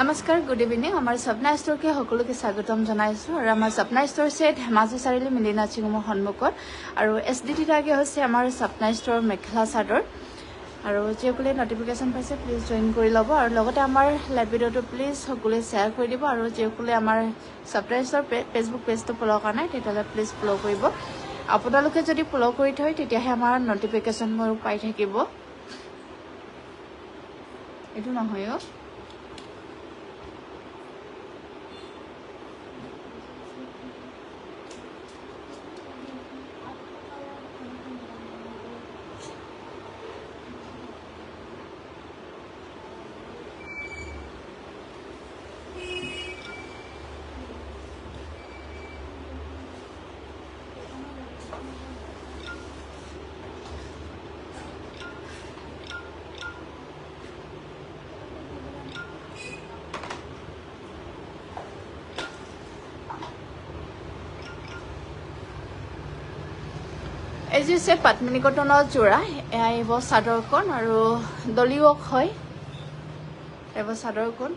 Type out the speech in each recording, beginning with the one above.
নমস্কাৰ good evening আমাৰ সপনা ষ্টৰকে সকলোকে স্বাগতম জনাইছো আৰু আমাৰ সপনা ষ্টৰ আছে ধেমাজি চাৰিআলি মিলি নাচিঙৰ সন্মুখত আৰু এছডিটি টাগে হৈছে আমাৰ সপনা ষ্টৰ মেখেলা চাদৰ আৰু যিসকলে নটিফিকেশ্যন পাইছে প্লিজ জইন কৰি ল'ব আৰু লগতে আমাৰ লাইভ ভিডিঅ'টো প্লিজ সকলোৱে শ্বেয়াৰ কৰি দিব আৰু যিসকলে আমাৰ সপনা ষ্টৰ ফেচবুক পেজটো ফ'ল' কৰা নাই তেতিয়াহ'লে প্লিজ ফ'ল' কৰিব আপোনালোকে যদি ফ'ল' কৰি থয় তেতিয়াহে আমাৰ নটিফিকেশ্যনবোৰ পাই থাকিব এইটো নহয় এই যে হৈছে পাটমিনী কটনৰ যোৰা এয়া আহিব চাদৰখন আৰু দলি ৱৰ্ক হয় আহিব চাদৰখন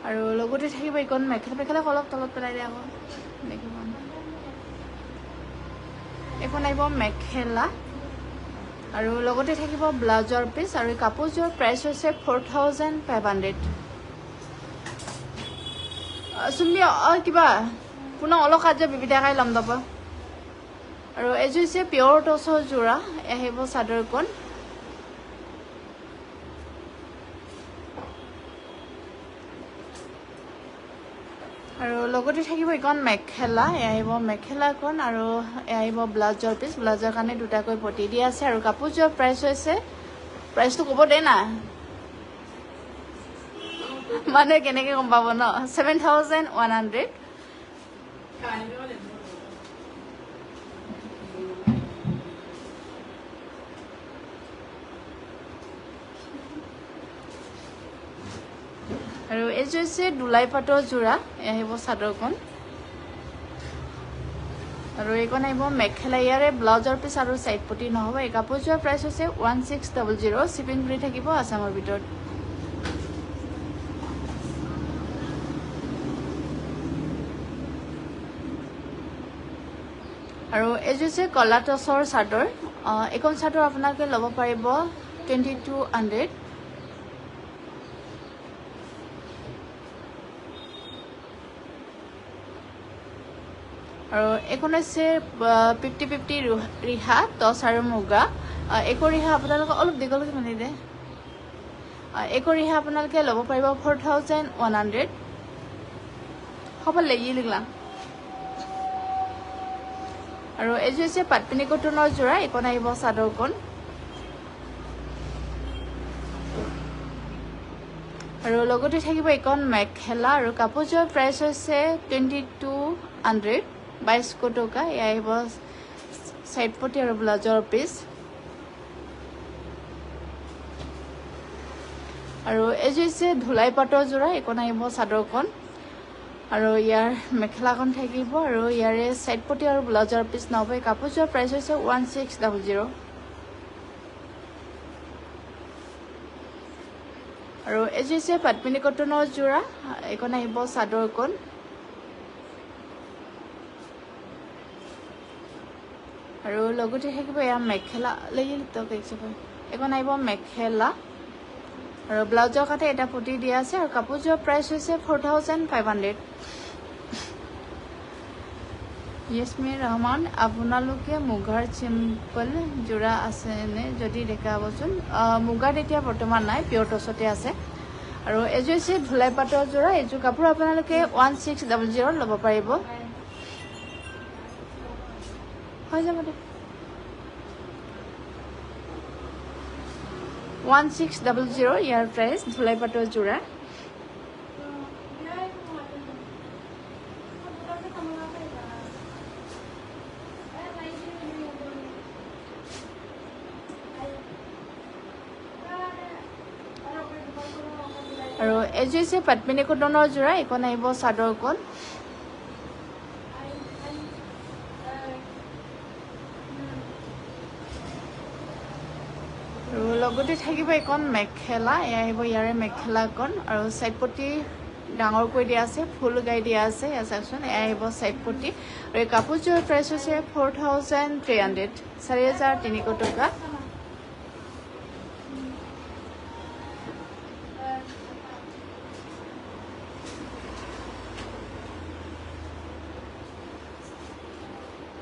আৰু লগতে থাকিব এইখন মেখেলা অলপ তলত পেলাই দিয়া আকৌ দেখিব এইখন আহিব মেখেলা আৰু লগতে থাকিব ব্লাউজৰ পিচ আৰু কাপোৰযোৰ প্ৰাইচ হৈছে 4500 চুমি কিবা পুনৰ অলপ কাৰ্য বিবিধাকাই ল'ম দাব আৰু এইযোৰ হৈছে পিয়ৰ টচৰ যোৰা আহিব চাদৰখন আৰু লগতে থাকিব এইখন মেখেলা আহিব মেখেলাখন আৰু আহিব ব্লাউজৰ পিচ ব্লাউজৰ কাৰণে দুটাকৈ পটি দিয়া আছে আৰু কাপোৰযোৰ প্ৰাইচ হৈছে প্ৰাইচটো ক'ব দে না মানে কেনেকে গম পাব ন 7100 আৰু এইযোৰ হৈছে দুলাই পাটৰ যোৰা আহিব চাদৰখন আৰু এইখন আহিব মেখেলা ইয়াৰে ব্লাউজৰ পিচ আৰু চাইড পটি নহ'ব এই কাপোৰযোৰৰ প্ৰাইচ হৈছে 1600 শ্বিপিং ফ্ৰী থাকিব আছামৰ ভিতৰত আৰু এইযোৰ হৈছে কলা টচৰ চাদৰ এইখন চাদৰ আপোনালোকে ল'ব পাৰিব 2200 আৰু এইখন হৈছে 50-50 ৰিহা টচ আৰু মুগা এইখন ৰিহা আপোনালোকে অলপ দীঘলকৈ মানি দে এইখন ৰিহা আপোনালোকে ল'ব পাৰিব 4100 সফল লেগি লিখলা আৰু এইযোৰ হৈছে পাটমিনী কটনৰ যোৰা এইখন আহিব চাদৰখন আৰু লগতে থাকিব এইখন মেখেলা আৰু কাপোৰযোৰৰ প্ৰাইচ হৈছে 2200 2200 টকা এয়া আহিব চাইড পটি আৰু ব্লাউজৰ পিচ আৰু এইযোৰ হৈছে ধুলাই পাটৰ যোৰা এইখন আহিব চাদৰখন আৰু ইয়াৰ মেখেলাখন থাকিব আৰু ইয়াৰে চাইড পটি আৰু ব্লাউজৰ পিচ নহ'ব এই কাপোৰযোৰৰ প্ৰাইচ হৈছে 1600 আৰু এইযোৰ হৈছে পাটমিনী কটনৰ যোৰা এইখন আহিব চাদৰখন আৰু লগতে থাকিব এয়া মেখেলা এইখন আহিব মেখেলা আৰু ব্লাউজৰ কাঠে এটা পটি দিয়া আছে আৰু কাপোৰযোৰৰ প্ৰাইচ হৈছে 4500 য়েছমিৰ ৰহমান আপোনালোকে মুগাৰ চিম্পল যোৰা আছেনে যদি দেখাবচোন মুগাত এতিয়া বৰ্তমান নাই পিয়ৰ টচতে আছে আৰু এইযোৰ হৈছে ধুলাই পাটৰ যোৰা এইযোৰ কাপোৰ আপোনালোকে 1600 ল'ব পাৰিব হৈ যাব দে 1600 ইয়াৰ প্ৰাইচ ধুলাই পাটৰ যোৰা আৰু এইযোৰ হৈছে পাটমিনী কটনৰ যোৰা এইখন আহিব চাদৰখন লগতে থাকিব এখন মেখেলা এয়া আহিব ইয়াৰে মেখেলাখন আৰু সাইড পটি ডাঙৰকৈ দিয়া আছে ফুল গাই দিয়া আছে এয়া চাওকচোন এয়া আহিব সাইড পটি আৰু এই কাপোৰযোৰৰ প্ৰাইচ হৈছে 4300 4300 টকা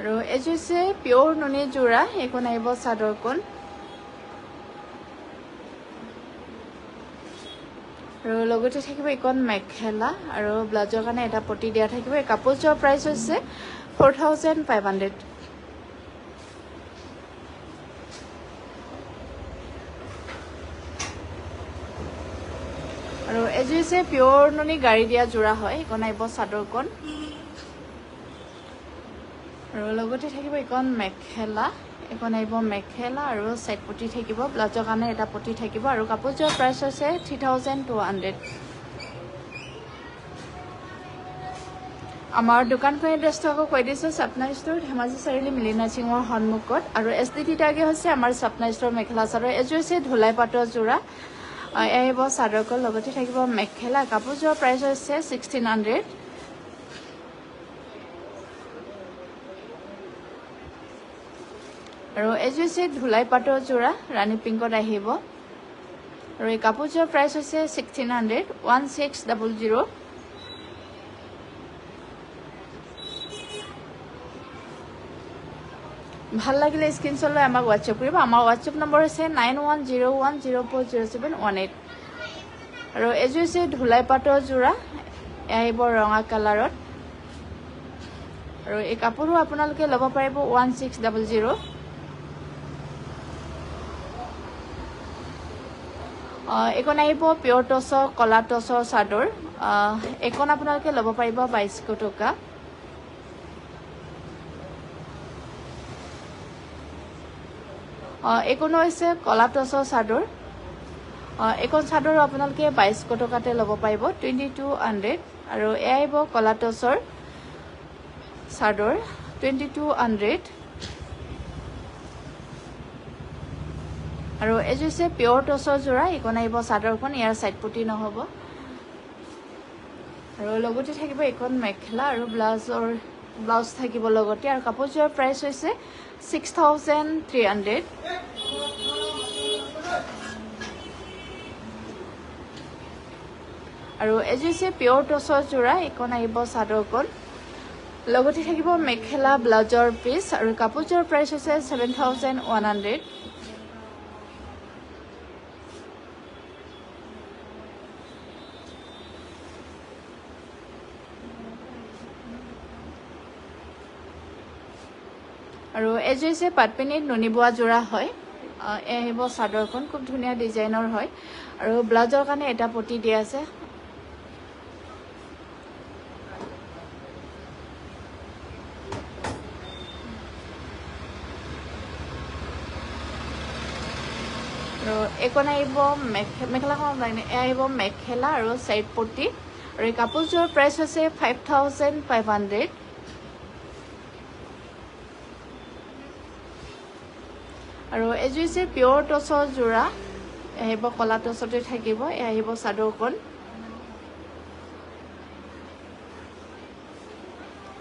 আৰু এযোৰ হৈছে পিয়ৰ নুনি যোৰা এইখন আহিব চাদৰখন আৰু লগতে থাকিব এখন মেখেলা আৰু ব্লাউজৰ কাৰণে এটা পটি দিয়া থাকিব এই কাপোৰযোৰৰ প্ৰাইচ হৈছে 4500 আৰু এযোৰ হৈছে পিয়ৰ নুনি গাড়ী দিয়া যোৰা হয় এইখন আহিব চাদৰখন আৰু লগতে থাকিব এখন মেখেলা এখন আহিব মেখেলা আৰু সাইড পটি থাকিব ব্লাউজৰ কাৰণে এটা পটি থাকিব আৰু কাপোৰযোৰৰ প্ৰাইচ হৈছে 3200 আমাৰ দোকানখন এড্ৰেছটো আকৌ কৈ দিছোঁ সপনা ষ্ট'ৰ ধেমাজি চাৰিআলি মিলিনা সিঙৰ সন্মুখত আৰু SDT টাগে হৈছে আমাৰ সপনা ষ্ট'ৰ মেখেলা চাদৰ এযোৰ হৈছে ধুলাই পাটৰ যোৰা আহিব চাদৰখন লগতে থাকিব মেখেলা কাপোৰযোৰৰ প্ৰাইচ হৈছে 1600 আৰু এযোৰ হৈছে ধুলাই পাটৰ যোৰা ৰাণী পিংকত আহিব আৰু এই কাপোৰযোৰৰ প্ৰাইচ হৈছে 1600 1600 ভাল লাগিলে স্ক্ৰীনশ্বট লৈ আমাক হোৱাটছএপ কৰিব আমাৰ হোৱাটছএপ নম্বৰ হৈছে 9101040718 আৰু এযোৰ হৈছে ধুলাই পাটৰ যোৰা আহিব ৰঙা কালাৰত আৰু এই কাপোৰো আপোনালোকে ল'ব পাৰিব 1600 এইখন আহিব পিয়ৰ টছৰ কলা টছৰ চাদৰ এইখন আপোনালোকে ল'ব পাৰিব 2200 টকা এইখন হৈছে কলা টছৰ চাদৰ এইখন চাদৰ আপোনালোকে 2200 টকাতে ল'ব পাৰিব 2200 আৰু এয়া আহিব কলা টছৰ চাদৰ 2200 আৰু এযোৰ হৈছে পিয়ৰ টছৰ যোৰা এইখন আহিব চাদৰখন ইয়াৰ সাইড পটি নহ'ব আৰু লগতে থাকিব এইখন মেখেলা আৰু ব্লাউজ থাকিব লগতে আৰু কাপোৰযোৰৰ প্ৰাইচ হৈছে 6300 আৰু এযোৰ হৈছে পিয়ৰ টছৰ যোৰা এইখন আহিব চাদৰখন লগতে থাকিব মেখেলা ব্লাউজৰ পিচ আৰু কাপোৰযোৰৰ প্ৰাইচ হৈছে 7100 আৰু এযোৰ হৈছে পাটপিনিত নুনি বোৱা যোৰা হয় আহিব চাদৰখন খুব ধুনীয়া ডিজাইনৰ হয় আৰু ব্লাউজৰ কাৰণে এটা পটি দিয়া আছে আৰু এইখন আহিব মেখেলাখন আহিব মেখেলা আৰু সাইড পটি আৰু এই কাপোৰযোৰৰ প্ৰাইচ হৈছে 5500 আৰু এযোৰ হৈছে পিয়ৰ টছৰ যোৰা আহিব কলা টছতে থাকিব আহিব চাদৰখন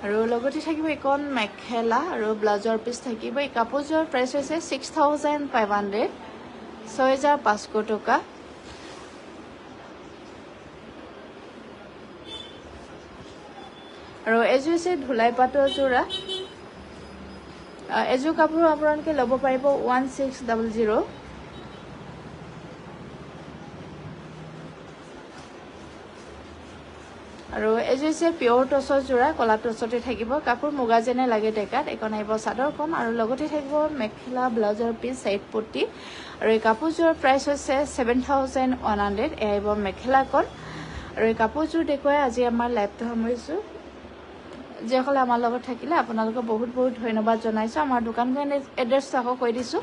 আৰু লগতে থাকিব এইখন মেখেলা আৰু ব্লাউজৰ পিচ থাকিব এই কাপোৰযোৰৰ প্ৰাইচ হৈছে 6500 6500 টকা আৰু এযোৰ হৈছে ধুলাই পাটৰ যোৰা এযোৰ কাপোৰ আপোনালোকে ল'ব পাৰিব 1600 আৰু এযোৰ হৈছে পিয়ৰ টছৰ যোৰা কলা টছতে থাকিব কাপোৰ মুগা যেনে লাগে ডেকাত এইখন আহিব চাদৰখন আৰু লগতে থাকিব মেখেলা ব্লাউজৰ পিচ সাইড পটি আৰু এই কাপোৰযোৰৰ প্ৰাইচ হৈছে 7100 আহিব মেখেলাখন আৰু এই কাপোৰযোৰ দেখুৱাই আজি আমাৰ লাইভটো সামৰিছোঁ যিসকলে আমাৰ লগত থাকিলে আপোনালোকক বহুত বহুত ধন্যবাদ জনাইছোঁ আমাৰ দোকানখন এড্ৰেছটো আকৌ কৈ দিছোঁ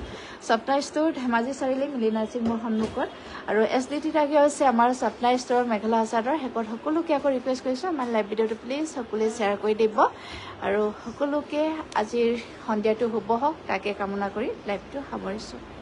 সপনা ষ্ট'ৰ ধেমাজি চাৰিআলি মিলিনা সিঙৰ সন্মুখত আৰু SDT টাগে হৈছে আমাৰ সপনা ষ্ট'ৰৰ মেখেলা চাদৰ শেষত সকলোকে আকৌ ৰিকুৱেষ্ট কৰিছোঁ আমাৰ লাইভ ভিডিঅ'টো প্লিজ সকলোৱে শ্বেয়াৰ কৰি দিব আৰু সকলোকে আজিৰ সন্ধিয়াটো শুভ হওক তাকে কামনা কৰি লাইভটো সামৰিছোঁ